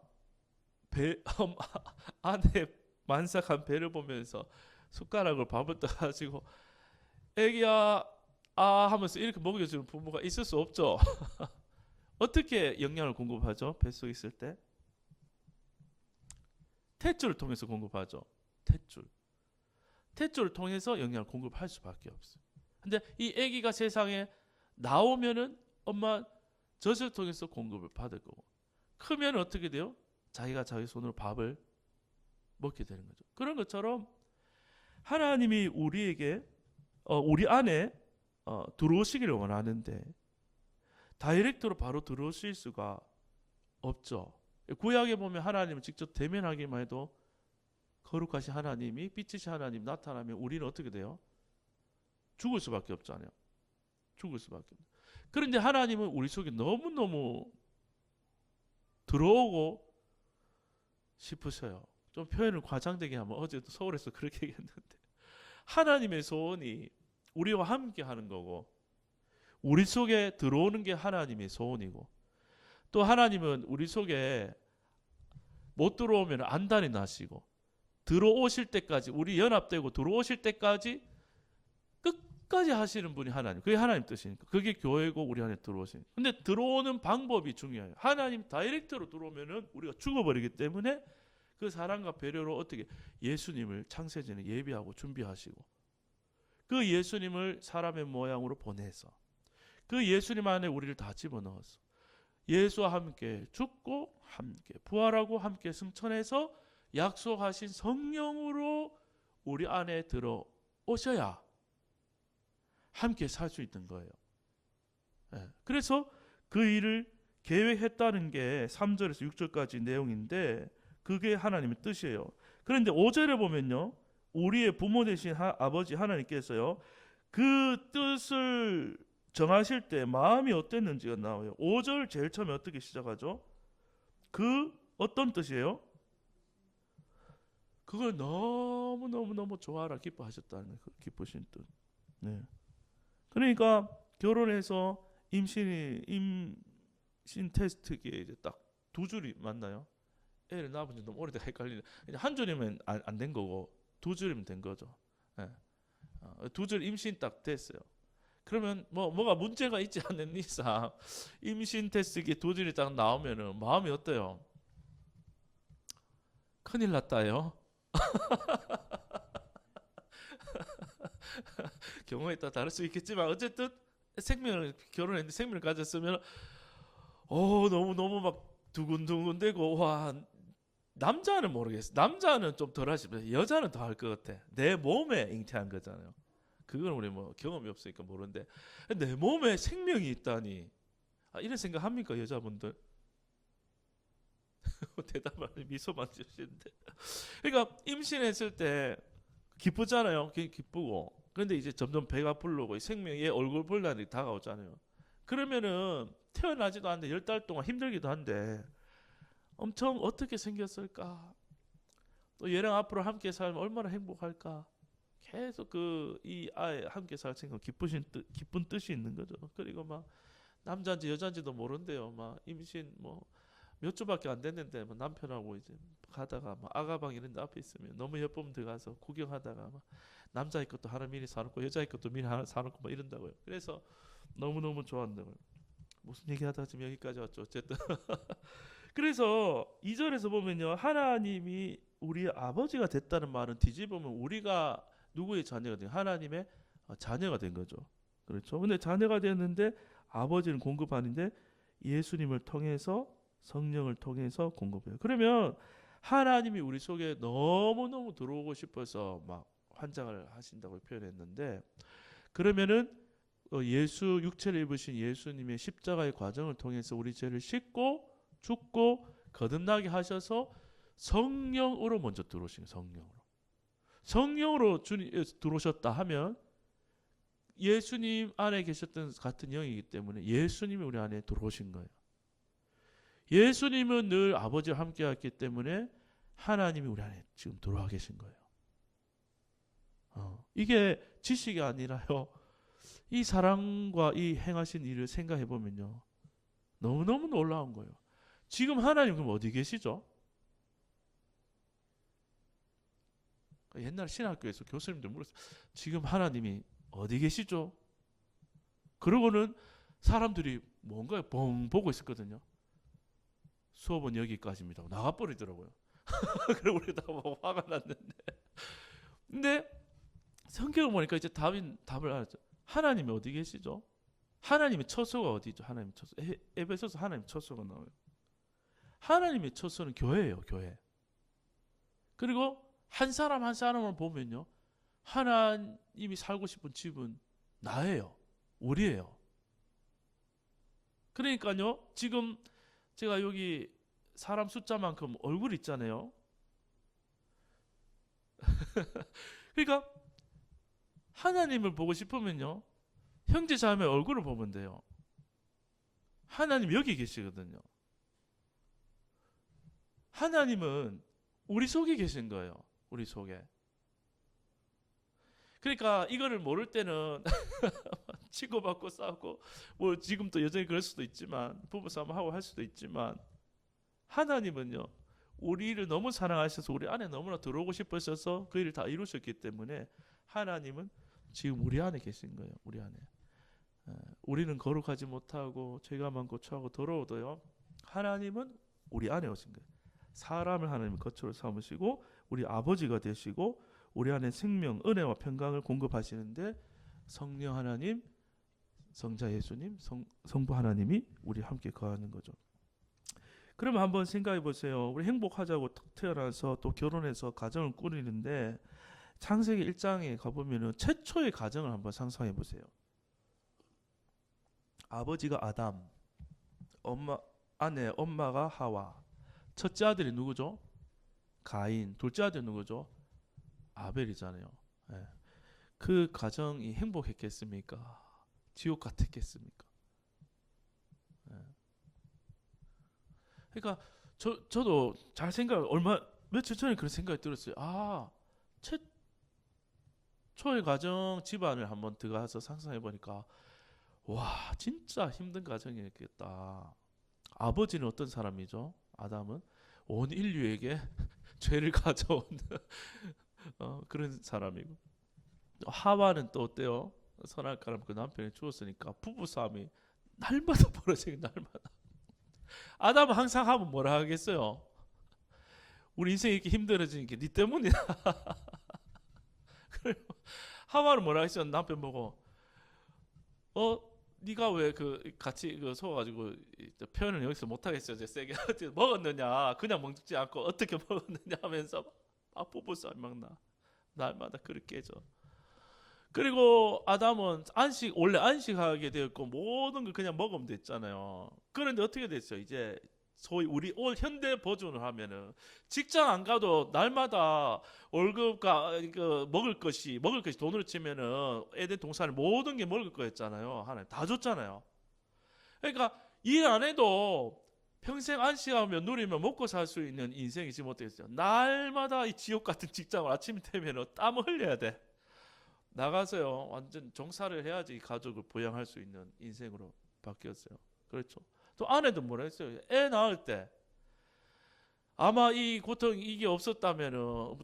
안에 만삭한 배를 보면서 숟가락을 밥을 떠가지고 아기야 아 하면서 이렇게 먹여주는 부모가 있을 수 없죠. 어떻게 영양을 공급하죠? 뱃속에 있을 때 탯줄을 통해서 공급하죠. 탯줄을 통해서 영양을 공급할 수밖에 없어요. 근데 이 아기가 세상에 나오면은 엄마 젖을 통해서 공급을 받을 거고, 크면 어떻게 돼요? 자기가 자기 손으로 밥을 먹게 되는 거죠. 그런 것처럼 하나님이 우리에게 우리 안에 들어오시기를 원하는데 다이렉트로 바로 들어오실 수가 없죠. 구약에 보면 하나님을 직접 대면하기만 해도 거룩하신 하나님이, 빛이신 하나님 나타나면 우리는 어떻게 돼요? 죽을 수밖에 없잖아요. 죽을 수밖에 없어요. 그런데 하나님은 우리 속에 너무너무 들어오고 싶으셔요. 좀 표현을 과장되게 하면 어제도 서울에서 그렇게 얘기했는데 하나님의 소원이 우리와 함께 하는 거고, 우리 속에 들어오는 게 하나님의 소원이고, 또 하나님은 우리 속에 못 들어오면 안달이 나시고, 들어오실 때까지, 우리 연합되고 들어오실 때까지 끝까지 하시는 분이 하나님. 그게 하나님 뜻이니까. 그게 교회고 우리 안에 들어오시니까. 근데 들어오는 방법이 중요해요. 하나님 다이렉트로 들어오면은 우리가 죽어버리기 때문에 그 사랑과 배려로 어떻게 예수님을 창세전에 예비하고 준비하시고, 그 예수님을 사람의 모양으로 보내서 그 예수님 안에 우리를 다 집어넣어서 예수와 함께 죽고 함께 부활하고 함께 승천해서 약속하신 성령으로 우리 안에 들어오셔야 함께 살 수 있는 거예요. 그래서 그 일을 계획했다는 게 3절에서 6절까지 내용인데, 그게 하나님의 뜻이에요. 그런데 5절에 보면요, 우리의 부모 되신 아버지 하나님께서요, 그 뜻을 정하실 때 마음이 어땠는지가 나와요. 5절 제일 처음에 어떻게 시작하죠? 그 어떤 뜻이에요? 그걸 너무 좋아하라 기뻐하셨다는 거예요. 기쁘신 뜻. 네. 그러니까 결혼해서 임신 테스트기에 이제 딱 두 줄이 맞나요? 애를 낳아본 지 너무 오래돼 헷갈리네. 한 줄이면 안 된 거고 두 줄이면 된 거죠. 네. 두 줄 임신 딱 됐어요. 그러면 뭐가 문제가 있지 않는 이상 임신 테스트기 두 줄이 딱 나오면은 마음이 어때요? 큰일 났다요. 경우에 따라 다를 수 있겠지만 어쨌든 결혼했는데 생명을 가졌으면 너무 막 두근두근되고, 와, 남자는 모르겠어. 남자는 좀 덜 하시면 여자는 더 할 것 같아. 내 몸에 잉태한 거잖아요. 그건 우리 경험이 없으니까 모르는데, 내 몸에 생명이 있다니, 이런 생각 합니까 여자분들? 대답을 미소만 지으시는데. 그러니까 임신했을 때 기쁘잖아요. 기쁘고. 그런데 이제 점점 배가 부르고 생명의 얼굴 볼 날이 다가오잖아요. 그러면은 태어나지도 않는데 10달 동안 힘들기도 한데 엄청 어떻게 생겼을까? 또 얘랑 앞으로 함께 살면 얼마나 행복할까? 계속 이 아이 함께 살 생각, 기쁜 뜻이 있는 거죠. 그리고 막 남자인지 여자인지도 모른대요. 막 임신 몇 주밖에 안 됐는데 남편하고 이제 가다가 막 아가방 이런 데 앞에 있으면 너무 예쁘면 들어가서 구경하다가 막 남자의 것도 하나 미리 사놓고 여자의 것도 미리 하나 사놓고 막 이런다고요. 그래서 너무너무 좋아한다고요. 무슨 얘기하다가 지금 여기까지 왔죠. 어쨌든 그래서 2절에서 보면요, 하나님이 우리 아버지가 됐다는 말은 뒤집으면 우리가 누구의 자녀가 된, 하나님의 자녀가 된 거죠. 그렇죠. 근데 자녀가 됐는데 아버지는 공급하는데 예수님을 통해서, 성령을 통해서 공급해요. 그러면 하나님이 우리 속에 너무너무 들어오고 싶어서 막 환장을 하신다고 표현했는데, 그러면은 예수 육체를 입으신 예수님의 십자가의 과정을 통해서 우리 죄를 씻고 죽고 거듭나게 하셔서 성령으로 먼저 들어오신 거예요. 성령으로 주님 들어오셨다 하면 예수님 안에 계셨던 같은 영이기 때문에 예수님이 우리 안에 들어오신 거예요. 예수님은 늘 아버지와 함께 했기 때문에 하나님이 우리 안에 지금 들어와 계신 거예요. 이게 지식이 아니라요, 이 사랑과 이 행하신 일을 생각해 보면요, 너무너무 놀라운 거예요. 지금 하나님 그럼 어디 계시죠? 옛날 신학교에서 교수님들 물었어요. 지금 하나님이 어디 계시죠? 그러고는 사람들이 뭔가 뻥 보고 있었거든요. 수업은 여기까지입니다. 나가버리더라고요. 그리고 우리 다 화가 났는데. 근데 성경을 보니까 이제 답을 알았죠. 하나님이 어디 계시죠? 하나님의 처소가 어디죠? 하나님의 처소. 에베소서 하나님의 처소가 나와요. 하나님의 처소는 교회예요, 교회. 그리고 한 사람 한 사람을 보면요, 하나님이 살고 싶은 집은 나예요, 우리예요. 그러니까요, 지금 제가 여기 사람 숫자만큼 얼굴 있잖아요. 그러니까 하나님을 보고 싶으면요, 형제 자매 얼굴을 보면 돼요. 하나님 여기 계시거든요. 하나님은 우리 속에 계신 거예요. 우리 속에. 그러니까 이거를 모를 때는 치고받고 싸우고 뭐 지금도 여전히 그럴 수도 있지만 부부싸움 하고 할 수도 있지만 하나님은요 우리를 너무 사랑하셔서 우리 안에 너무나 들어오고 싶으셔서 그 일을 다 이루셨기 때문에 하나님은 지금 우리 안에 계신 거예요. 우리 안에. 우리는 거룩하지 못하고 죄가 많고 추하고 더러워도요 하나님은 우리 안에 오신 거예요. 사람을 하나님 거처로 삼으시고 우리 아버지가 되시고 우리 안에 생명, 은혜와 평강을 공급하시는데 성령 하나님, 성자 예수님, 성부 하나님이 우리 함께 거하는 거죠. 그러면 한번 생각해 보세요. 우리 행복하자고 태어나서 또 결혼해서 가정을 꾸리는데 창세기 1장에 가보면은 최초의 가정을 한번 상상해 보세요. 아버지가 아담, 아내 엄마가 하와, 첫째 아들이 누구죠? 가인, 둘째 아들이 누구죠? 아벨이잖아요. 예. 그 가정이 행복했겠습니까? 지옥 같았겠습니까? 예. 그러니까 저도 잘 며칠 전에 그런 생각이 들었어요. 최초의 가정 집안을 한번 들어가서 상상해 보니까 와 진짜 힘든 가정이었겠다. 아버지는 어떤 사람이죠? 아담은 온 인류에게 죄를 가져온 그런 사람이고 하와는 또 어때요? 선악과를 그 남편이 주었으니까 부부싸움이 날마다 벌어지게 날마다. 아담은 항상 하면 뭐라 하겠어요? 우리 인생이 이렇게 힘들어지는 게 네 때문이야. 그리고 하와는 뭐라 했어요? 남편 보고 네가 왜 같이 속아가지고 표현을 여기서 못하겠어요. 이제 세게 먹었느냐? 그냥 먹지 않고 어떻게 먹었느냐 하면서 부부싸움 막 날마다 그렇게 해줘. 그리고 아담은 원래 안식하게 되었고 모든 걸 그냥 먹으면 됐잖아요. 그런데 어떻게 됐어요? 이제 소위 우리 올 현대 버전을 하면은 직장 안 가도 날마다 월급과 먹을 것이 돈으로 치면은 에덴 동산을 모든 게 먹을 거였잖아요. 하나님 다 줬잖아요. 그러니까 일 안 해도 평생 안식하며 누리며 먹고 살 수 있는 인생이 지금 어떻겠어요? 날마다 이 지옥 같은 직장을 아침이 되면 땀을 흘려야 돼. 나가서요 완전 종사를 해야지 이 가족을 부양할 수 있는 인생으로 바뀌었어요. 그렇죠. 또 아내도 뭐라 했어요? 애 낳을 때 아마 이 고통 이게 없었다면은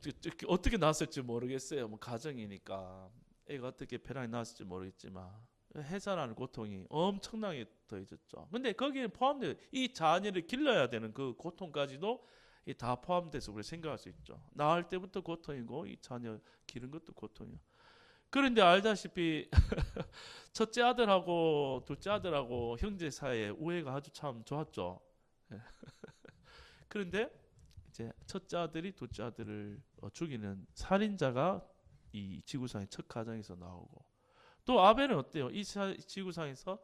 어떻게 낳았을지 모르겠어요. 뭐 가정이니까 애가 어떻게 편하게 낳았을지 모르겠지만 해산하는 고통이 엄청나게 더해졌죠. 근데 거기에 포함되어 이 자녀를 길러야 되는 그 고통까지도 다 포함돼서 우리 생각할 수 있죠. 낳을 때부터 고통이고 이 자녀 기른 것도 고통이요. 그런데 알다시피 첫째 아들하고 둘째 아들하고 형제 사이에 우애가 아주 참 좋았죠. 그런데 이제 첫째 아들이 둘째 아들을 죽이는 살인자가 이 지구상의 첫 가정에서 나오고 또 아벨은 어때요? 이 지구상에서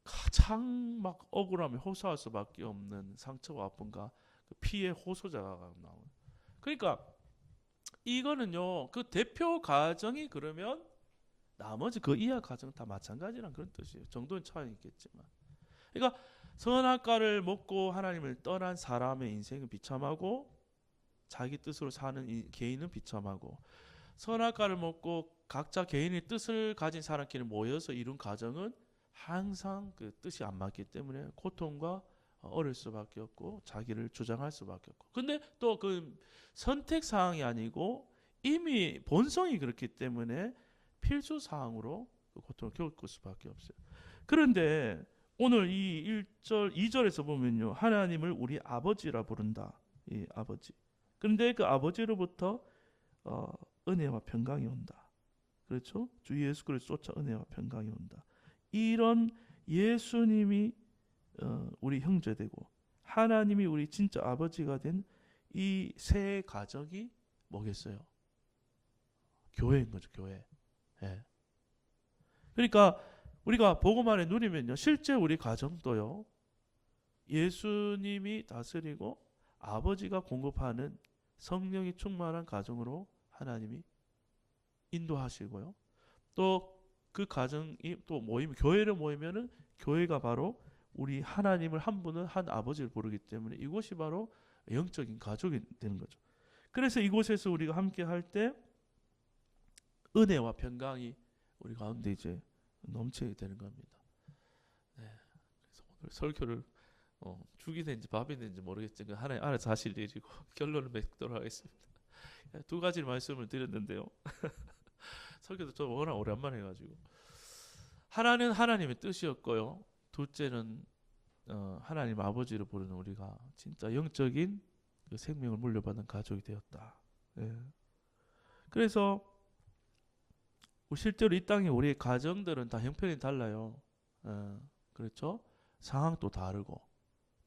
가장 막 억울함에 호소할 수밖에 없는 상처와 아픔과 그 피의 호소자가 나오는. 그러니까 이거는요 그 대표 가정이 그러면 나머지 그 이하 가정 다 마찬가지란 그런 뜻이에요. 정도는 차이 있겠지만 그러니까 선악과를 먹고 하나님을 떠난 사람의 인생은 비참하고 자기 뜻으로 사는 개인은 비참하고 선악과를 먹고 각자 개인의 뜻을 가진 사람끼리 모여서 이룬 가정은 항상 그 뜻이 안 맞기 때문에 고통과 어릴 수밖에 없고 자기를 주장할 수밖에 없고 근데 또 그 선택 사항이 아니고 이미 본성이 그렇기 때문에 필수 사항으로 그 고통을 겪을 수밖에 없어요. 그런데 오늘 이 1절 2절에서 보면요 하나님을 우리 아버지라 부른다. 이 아버지. 그런데 그 아버지로부터 은혜와 평강이 온다. 그렇죠? 주 예수 그리스도 쫓아 은혜와 평강이 온다. 이런 예수님이 우리 형제되고 하나님이 우리 진짜 아버지가 된 이 세 가족이 뭐겠어요? 교회인 거죠. 교회. 예. 그러니까 우리가 복음 안에 누리면요 실제 우리 가정도요 예수님이 다스리고 아버지가 공급하는 성령이 충만한 가정으로 하나님이 인도하시고요. 또 그 가정이 또 교회를 모이면은 교회가 바로 우리 하나님을 한 분은 한 아버지를 부르기 때문에 이곳이 바로 영적인 가족이 되는 거죠. 그래서 이곳에서 우리가 함께 할 때 은혜와 평강이 우리 가운데 이제 넘치게 되는 겁니다. 네. 그래서 오늘 설교를 죽이 된지 밥이 된지 모르겠지만 하나님 알아서 하실 일이고 결론을 맺도록 하겠습니다. 두 가지 말씀을 드렸는데요. 설교도 좀 워낙 오랜만에 해가지고 하나는 하나님의 뜻이었고요. 둘째는 하나님 아버지를 부르는 우리가 진짜 영적인 그 생명을 물려받은 가족이 되었다. 예. 그래서 실제로 이 땅에 우리의 가정들은 다 형편이 달라요. 그렇죠? 상황도 다르고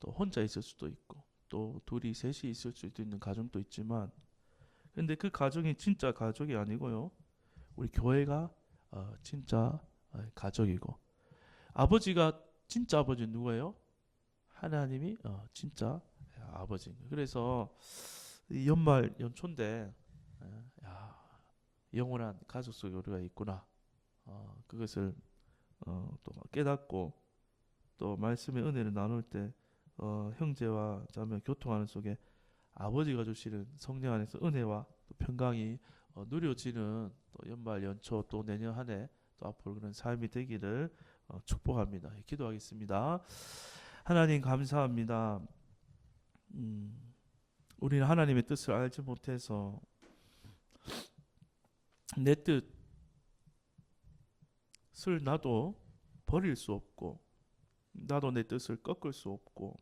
또 혼자 있을 수도 있고 또 둘이 셋이 있을 수도 있는 가정도 있지만 근데 그 가정이 진짜 가족이 아니고요. 우리 교회가 진짜 가족이고 아버지가 진짜 아버지는 누구예요? 하나님이 진짜 아버지입니다. 그래서 이 연말 연초인데 야, 영원한 가족 속에 우리가 있구나. 그것을 또 깨닫고 또 말씀의 은혜를 나눌 때 형제와 자매 교통하는 속에 아버지가 주시는 성령 안에서 은혜와 또 평강이 누려지는 또 연말 연초 또 내년 한 해 또 앞으로 그런 삶이 되기를 축복합니다. 기도하겠습니다. 하나님 감사합니다. 우리는 하나님의 뜻을 알지 못해서 내 뜻을 나도 버릴 수 없고 나도 내 뜻을 꺾을 수 없고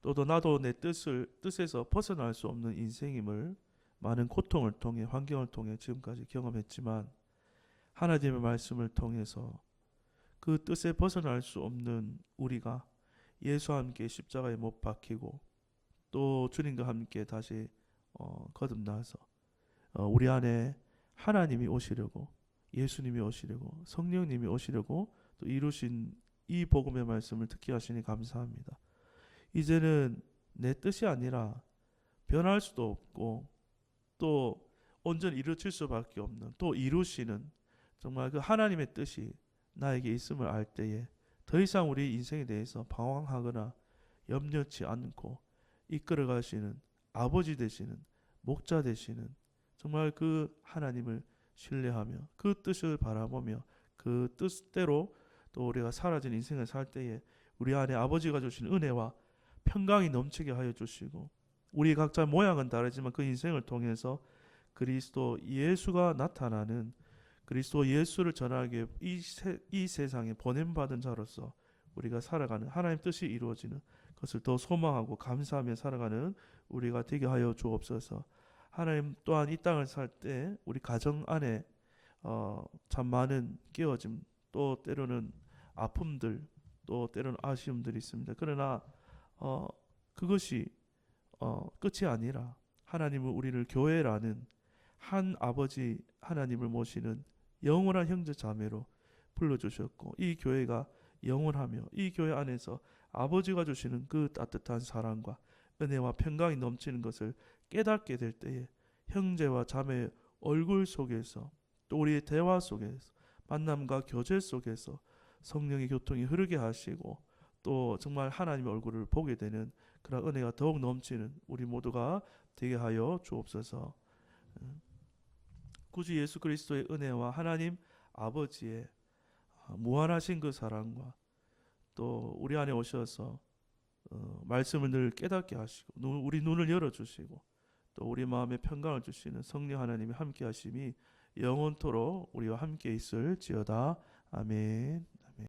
또 나도 내 뜻에서 벗어날 수 없는 인생임을 많은 고통을 통해 환경을 통해 지금까지 경험했지만 하나님의 말씀을 통해서 그 뜻에 벗어날 수 없는 우리가 예수와 함께 십자가에 못 박히고 또 주님과 함께 다시 거듭나서 우리 안에 하나님이 오시려고 예수님이 오시려고 성령님이 오시려고 또 이루신 이 복음의 말씀을 듣게 하시니 감사합니다. 이제는 내 뜻이 아니라 변할 수도 없고 또 온전히 이루어질 수밖에 없는 또 이루시는 정말 그 하나님의 뜻이 나에게 있음을 알 때에 더 이상 우리 인생에 대해서 방황하거나 염려치 않고 이끌어 가시는 아버지 되시는 목자 되시는 정말 그 하나님을 신뢰하며 그 뜻을 바라보며 그 뜻대로 또 우리가 사라진 인생을 살 때에 우리 안에 아버지가 주신 은혜와 평강이 넘치게 하여 주시고 우리 각자 모양은 다르지만 그 인생을 통해서 그리스도 예수가 나타나는 그리스도 예수를 전하기에 이 세상에 보냄받은 자로서 우리가 살아가는 하나님 뜻이 이루어지는 것을 더 소망하고 감사하며 살아가는 우리가 되게 하여 주옵소서. 하나님 또한 이 땅을 살 때 우리 가정 안에 참 많은 깨어짐 또 때로는 아픔들 또 때로는 아쉬움들이 있습니다. 그러나 그것이 끝이 아니라 하나님은 우리를 교회라는 한 아버지 하나님을 모시는 영원한 형제 자매로 불러주셨고 이 교회가 영원하며 이 교회 안에서 아버지가 주시는 그 따뜻한 사랑과 은혜와 평강이 넘치는 것을 깨닫게 될 때에 형제와 자매의 얼굴 속에서 또 우리의 대화 속에서 만남과 교제 속에서 성령의 교통이 흐르게 하시고 또 정말 하나님의 얼굴을 보게 되는 그런 은혜가 더욱 넘치는 우리 모두가 되게 하여 주옵소서. 굳이 예수 그리스도의 은혜와 하나님 아버지의 무한하신 그 사랑과 또 우리 안에 오셔서 말씀을 늘 깨닫게 하시고 우리 눈을 열어주시고 또 우리 마음에 평강을 주시는 성령 하나님의 함께 하심이 영원토록 우리와 함께 있을지어다. 아멘.